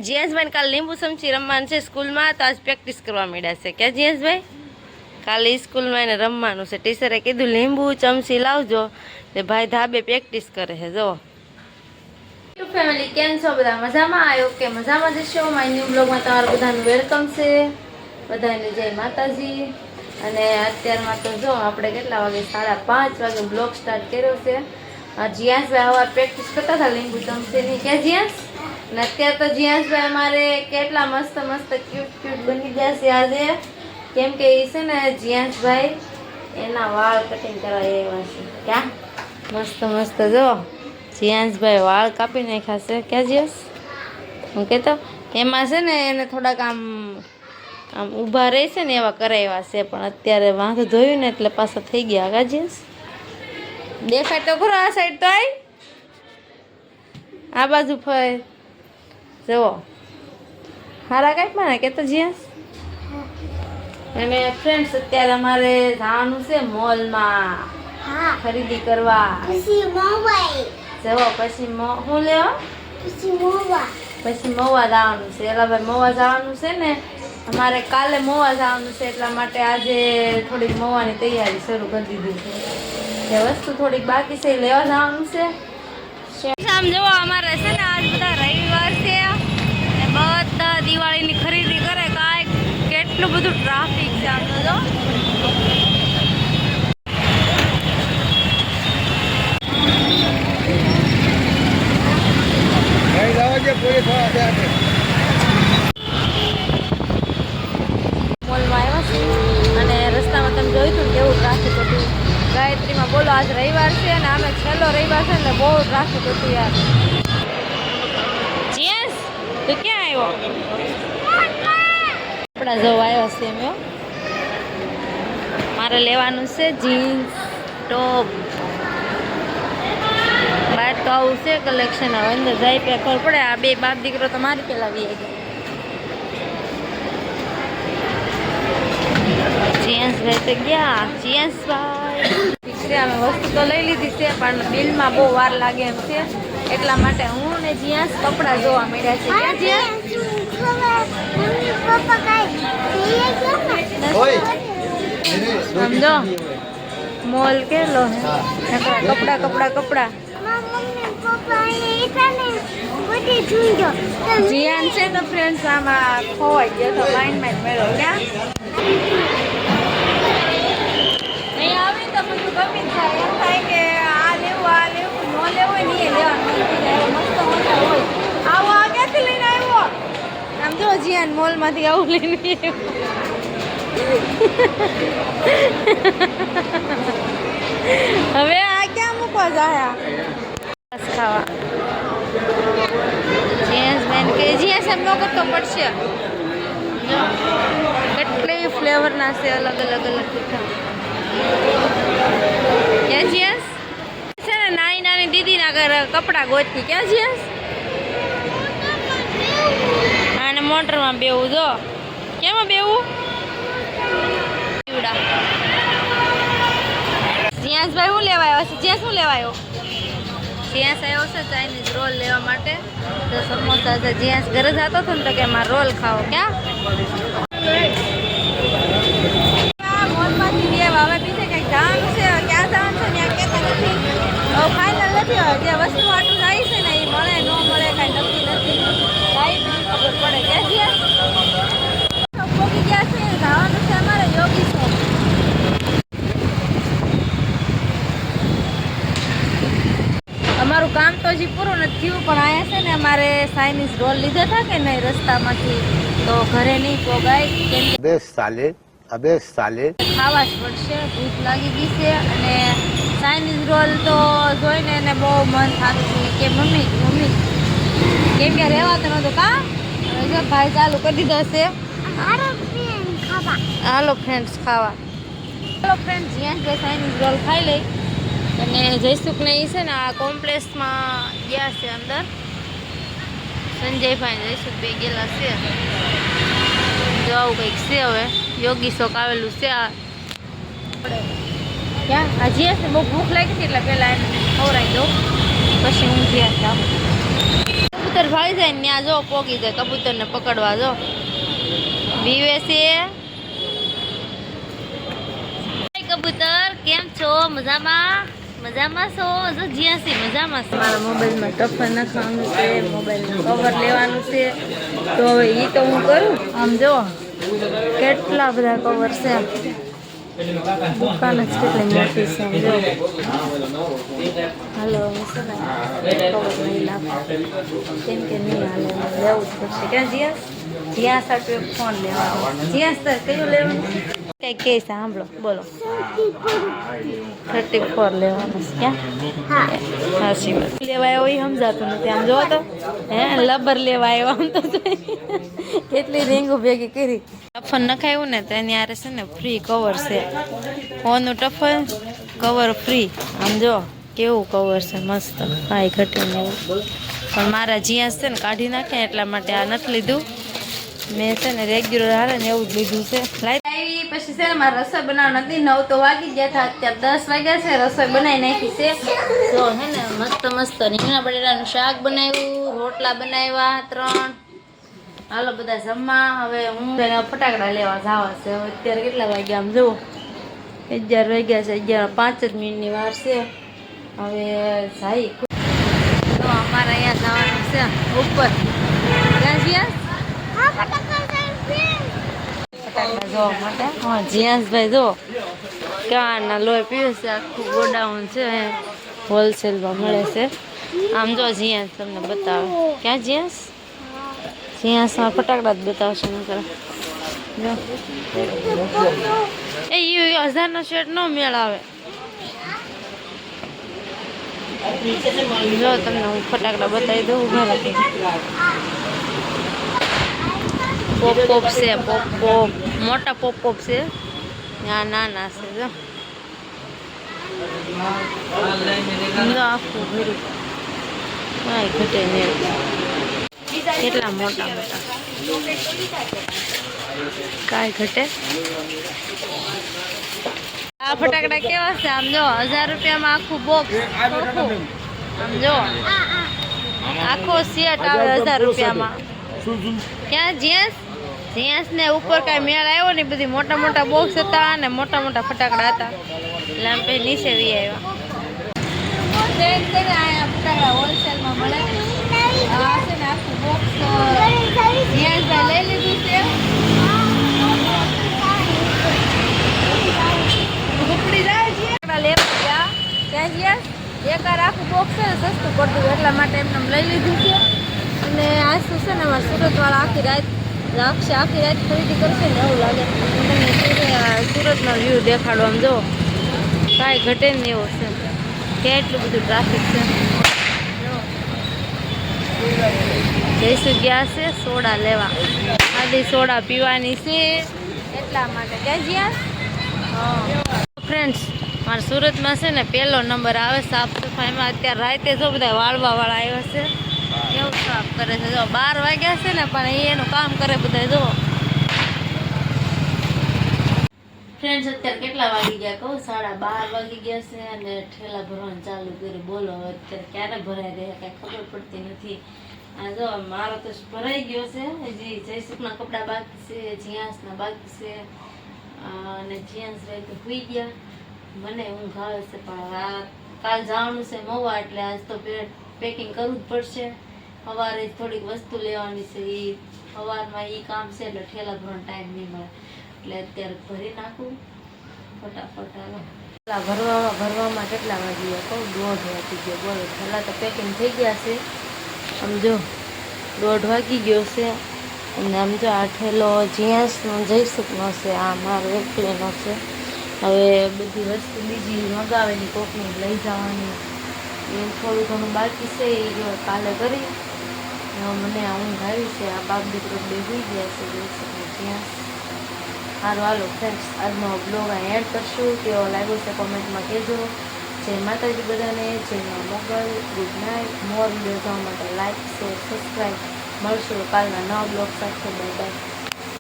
જીએસભાઈ કાલે લીંબુ ચમચી રમવાનું છે સ્કૂલમાં, તો આજ પ્રેક્ટિસ કરવા માંડ્યા છે. ક્યાં જીએસભાઈ? કાલે સ્કૂલમાં એને રમવાનું છે. ટીચરે કીધું લીંબુ ચમચી લાવજો, તે ભાઈ ધાબે પ્રેક્ટિસ કરે છે. જો ફેમિલી કેમ છો બધા? મજામાં? આવ્યો કે મજામાં જશો? મારી ન્યૂ બ્લોગમાં તમારું બધાનું વેલકમ છે. બધાને જય માતાજી. અને અત્યારમાં તો જો આપણે કેટલા વાગે 5:30 વાગે બ્લોગ સ્ટાર્ટ કર્યો છે. જીયાસભાઈ સવાર પ્રેક્ટિસ કરતા હતા લીંબુ ચમચીની. ક્યાં જીયાસ? અને અત્યારે તો જીયાસભાઈ અમારે કેટલા મસ્ત મસ્ત ક્યુટ બની ગયા છે આજે. કેમ કે એ છે ને જીયાસભાઈ એના વાળ કટિંગ કરવા એવા છે. ક્યાં મસ્ત મસ્ત જો જીયાસભાઈ વાળ કાપી નાખ્યા છે. ક્યાં જીયાસ? હું કહેતો એમાં છે ને એને થોડાક આમ ઊભા રહે છે ને એવા કરાવ્યા છે, પણ અત્યારે વાંધો ધોયું ને એટલે પાછા થઈ ગયા. કા જીયાસ? દેખાય તો ખરો આ સાઈડ તો આ બાજુ ફરી જુઓ. હારા કાંઈક ને કહેતો જીયાસ. અને ફ્રેન્ડ્સ અત્યારે અમારે જવાનું છે મોલમાં ખરીદી કરવા. જવો પછી શું લેવા? પછી મવા જવાનું છે. એલા ભાઈ મવા જવાનું છે ને અમારે કાલે મવા જવાનું છે, એટલા માટે આજે થોડીક મવાની તૈયારી શરૂ કરી દીધી છે. એ વસ્તુ થોડીક બાકી છે લેવા જવાનું છે. આમ જુઓ અમારે છે ને આજ બધા રવિવાર છે ને બધા દિવાળીની ખરીદી કરે. કાંઈક કેટલું બધું ટ્રાફિક છે આમ તો જો. મોલમાં આવ્યા છે અને રસ્તામાં તમે જોયું હતું કેવું ટ્રાફિક હતું. ગાયત્રીમાં બોલો આજ રવિવાર છે અને આમે છેલ્લો રવિવાર છે એટલે બહુ ટ્રાફિક હતું યાર. જીએસ તું ક્યાં આવ્યો? કપડા જોવા આવ્યા છે એમ. મારે લેવાનું છે જીન્સ ટોપ. બહાર તો આવું છે કલેક્શન. હવે અંદર જાય ત્યાં ખબર પડે. આ બે બાપ દીકરો તો મારી પેલા વી ગયા. જીએસભાઈ તો ગયા. જીએસભાઈ દીકરી અમે વસ્તુ તો લઈ લીધી છે, પણ બિલમાં બહુ વાર લાગે એમ છે, એટલા માટે હું ને જીયાસ કપડાં જોવા મળ્યા છે. ક્યાં જીયાસ? સમજો મોલ કેટલો કપડા કપડા કપડા. જીયાન છે તો ફ્રેન્ડ્સ આમાં ખોવાઈ ગયો તો માઇન્ડ મેળવો. ક્યાં નહીં આવી તો બધું ગમી જાય. એમ થાય કે આ લેવું ન લેવું હોય ને એ લેવાનું મસ્ત મસ્ત હોય. આવો આ ક્યાંથી લઈને આવ્યો? આમ જો જીયાન મોલમાંથી આવું લઈને હવે આ ક્યાં મૂકવા જાય? ખાવા જીએસ બેન કે જીએસ એમ નો કરતો પડશે. કેટલી ફ્લેવરના છે અલગ અલગ અલગ તીખા. ક્યાં જીએસ? છે ને નાની નાની દીદીના ઘર કપડાં ગોતતી. ક્યાં જીએસ? અને મોટરમાં બેવું જો. કેમાં બેવું? જીયાસભાઈ શું લેવા આવ્યો છે? જ્યાં શું લેવા આવ્યો? જીયાસ આવ્યો છે ચાઇનીઝ રોલ લેવા માટે. તો સમોસા છે. જીયાસ ઘરે જતો હતો ને તો કે મારે રોલ ખાવો. ક્યાં મોલમાંથી લેવા? હવે બીજે કંઈક જવાનું છે. ક્યાં જવાનું છે ત્યાં કહેતા નથી. હવે ફાઇનલ નથી. હવે જે વસ્તુ આટલું જાય છે ને એ મળે ન મળે કાંઈ નક્કી નથી. જાય પછી ખબર પડે. ક્યાં જીયાસ પોગી ગયા છે. જવાનું છે અમારે યોગી શોપ. અમારું કામ તો હજી પૂરું નથી થયું, પણ અહીંયા છે ને અમારે ચાઇનીઝ રોલ લીધા હતા કે નહીં રસ્તામાંથી, તો ઘરે નહીં પોગાય. કેમ કે અબે સાલે ખાવા જ પડશે. ભૂખ લાગી ગઈ છે અને ચાઇનીઝ રોલ તો જોઈને એને બહુ મન થતું હતું કે મમ્મી કેમ કે રહેવાતો નહોતું. કા હવે જો ભાઈ ચાલુ કરી દીધો છે. હાલો ફ્રેન્ડ્સ ખાવા. હાલો ફ્રેન્ડ્સ જીયાસભાઈ ચાઇનીઝ રોલ ખાઈ લઈ અને જયસુખને એ છે ને આ કોમ્પ્લેક્સમાં ગયા છે અંદર. સંજયભાઈ જયસુખ બે ગયેલા છે. જો આવું કંઈક છે. હવે યોગી શોક આવેલું છે. આ ક્યાં આ જીયાસને બહુ ભૂખ લાગી હતી એટલે પહેલાં એને ખવડાવી દઉં પછી હું જીયાસ જાઉં. કબૂતર ભાળી જાય ને ત્યાં જો પોગી જાય કબૂતરને પકડવા જો બીવે છે. કબૂતર કેમ છો? મજામાં મજામાં છો? જો જ્યાંસી મજામાં છે. મારા મોબાઈલમાં ટફર નાખવાનું છે, મોબાઈલનું કવર લેવાનું છે, તો હવે એ તો હું કરું. આમ જો કેટલા બધા કવર છે, દુકાન જ કેટલી મોટી છે. આમ જો હાલો છે ને કવર નહીં લાગતું કેમ કે નહીં હાલે, લેવું જ પડશે. ક્યાં જ્યાં જ્યાં સાટું એક ફોન લેવાનો. જ્યાં સર કયું લેવાનું કઈ કે સાંભળો બોલો. 34 લેવાનું છે. ક્યાં હાસી વાત લેવા આવ્યો એ સમજાતું નથી. આમ જો તો હે લબર લેવા આવ્યો. આમ તો કેટલી રીંગો ભેગી કરી. ટફન નખાયું ને તો એની આરે છે ને ફ્રી કવર છે. ફોનનું ટફન કવર ફ્રી. આમ જો કેવું કવર છે મસ્ત, કાંઈ ઘટે ને એવું. પણ મારા જ્યાં છે ને કાઢી નાખે એટલા માટે આ નથી લીધું. મેં છે ને રેગ્યુલર હાલે ને એવું જ લીધું છે. લાઈ પછી છે ને મારે રસોઈ બનાવવાની હતી. 9 તો વાગી ગયા હતા, અત્યારે 10 વાગ્યા છે. રસોઈ બનાવી નાખી છે. તો હે ને મસ્ત મસ્ત રીંગણા બટેટાનું શાક બનાવ્યું, રોટલા બનાવ્યા 3. હાલો બધા જમવા. હવે હું ફટાકડા લેવા જવા છે. હવે અત્યારે કેટલા વાગ્યા આમ જુઓ 11 વાગ્યા છે. 11 5 જ મિનિટની વાર છે. હવે જાય તો અમારે અહીંયા જવાનું છે ઉપર. ક્યાં જ્યાં ફટાકડા જોવા માટે. હા જીયાસભાઈ જો કારના લોહી પીવે છે. આખું ગોડાઉન છે, હોલસેલમાં મળે છે. આમ જો જીયાસ તમને બતાવે. ક્યાં જીયાસ? જીયાસમાં ફટાકડા જ બતાવશે નકર. જો એ 1000નો સેટ નો મેળ આવે. જો તમને હું ફટાકડા બતાવી દઉં. ઉભા રાખી પોપ પોપ છે, પોપ પોપ મોટા પોપ પોપ છે, નાના છે. જો આખું ભર્યું, કાંઈ ઘટે નહીં. કેટલા મોટા મોટા, કાંઈ ઘટે. આ ફટાકડા કેવા છે? આમ જો 1000 રૂપિયામાં આખું બોક્સ. આમ જો આખો સેટ આવે 1000 રૂપિયામાં. ક્યાં જ્યાં જ્યાં ને ઉપર કાંઈ મેળ આવ્યો ને, બધી મોટા મોટા બોક્સ હતા અને મોટા મોટા ફટાકડા હતા. એટલે આમ પછી નીચે વી આવ્યા. ફટાકડા હોલસેલમાં મળે. આ છે ને આખું બોક્સ જ્યાં લઈ લીધું છે. લેવા ગયા ત્યાં જ્યાં એકાર આખું બોક્સ છે ને સસ્તું પડતું એટલા માટે એમને લઈ લીધું છે. અને આજ તો છે ને અમારા સુરતવાળા આખી રાત ખરીદી કરશે ને એવું લાગે. તમને સુરતનો વ્યૂ દેખાડો. આમ જો કાંઈ ઘટે ને એવો છે. કેટલું બધું ટ્રાફિક છે. જઈશું ગયા છે સોડા લેવા. આધી સોડા પીવાની છે એટલા માટે. ક્યાં જ્યાં ફ્રેન્ડ્સ મારા સુરતમાં છે ને 1લો નંબર આવે સાફ સફાઈમાં. અત્યારે રાતે જો બધા વાળવાવાળા આવ્યા છે, કેવું સાફ કરે છે. જો 12 વાગ્યા છે ને પણ એ એનું કામ કરે બધા. જો ફ્રેન્ડ્સ અત્યારે કેટલા વાગી ગયા કહું? 12:30 વાગી ગયા છે. અને ઠેલા ભરવાનું ચાલુ કર્યું. બોલો અત્યારે ક્યારે ભરાઈ રહ્યા કાંઈ ખબર પડતી નથી. આ જો મારો તો ભરાઈ ગયો છે. હજી જયસુખના કપડાં બાકી છે, જીયાસના બાકી છે. અને જીયાસ ભાઈ તો સુઈ ગયા. મને ઊંઘ આવે છે પણ આ કાલ જવાનું છે મવા, એટલે આજ તો પેકિંગ કરવું જ પડશે. સવારે થોડીક વસ્તુ લેવાની છે, એ સવારમાં એ કામ છે એટલે ઠેલા ભરવાનો ટાઈમ નહીં મળે. એટલે અત્યારે ભરી નાખું ફટાફટ. હાલો ભરવામાં કેટલા વાગી ગયા કહું? 1:30 વાગી ગયો. બોલો પહેલાં તો પેકિંગ થઈ ગયા છે. આમ જો 1:30 વાગી ગયો છે. અને આમ જો આ ઠેલો જીયાસનો જયસુખનો છે, આ મારો એકલીનો છે. હવે બધી વસ્તુ બીજી મગાવેલી કોકની લઈ જવાની એ થોડું ઘણું બાકી છે. એ કાલે કરી. મને ઊંઘ આવી છે. આ બાપ દીકરો બે હોઈ ગયા છે. જ્યાં સારું હાલો ફ્રેન્ડ્સ આજનો બ્લોગ અહીં એડ કરશું. કેવો લાગ્યો છે કોમેન્ટમાં કહેજો. જય માતાજી બધાને, જય મા Mogal. Good night. More video જોવા માટે લાઈક શેર સબસ્ક્રાઈબ. મળશું કાલના નવા બ્લોગ સાથે. Bye bye.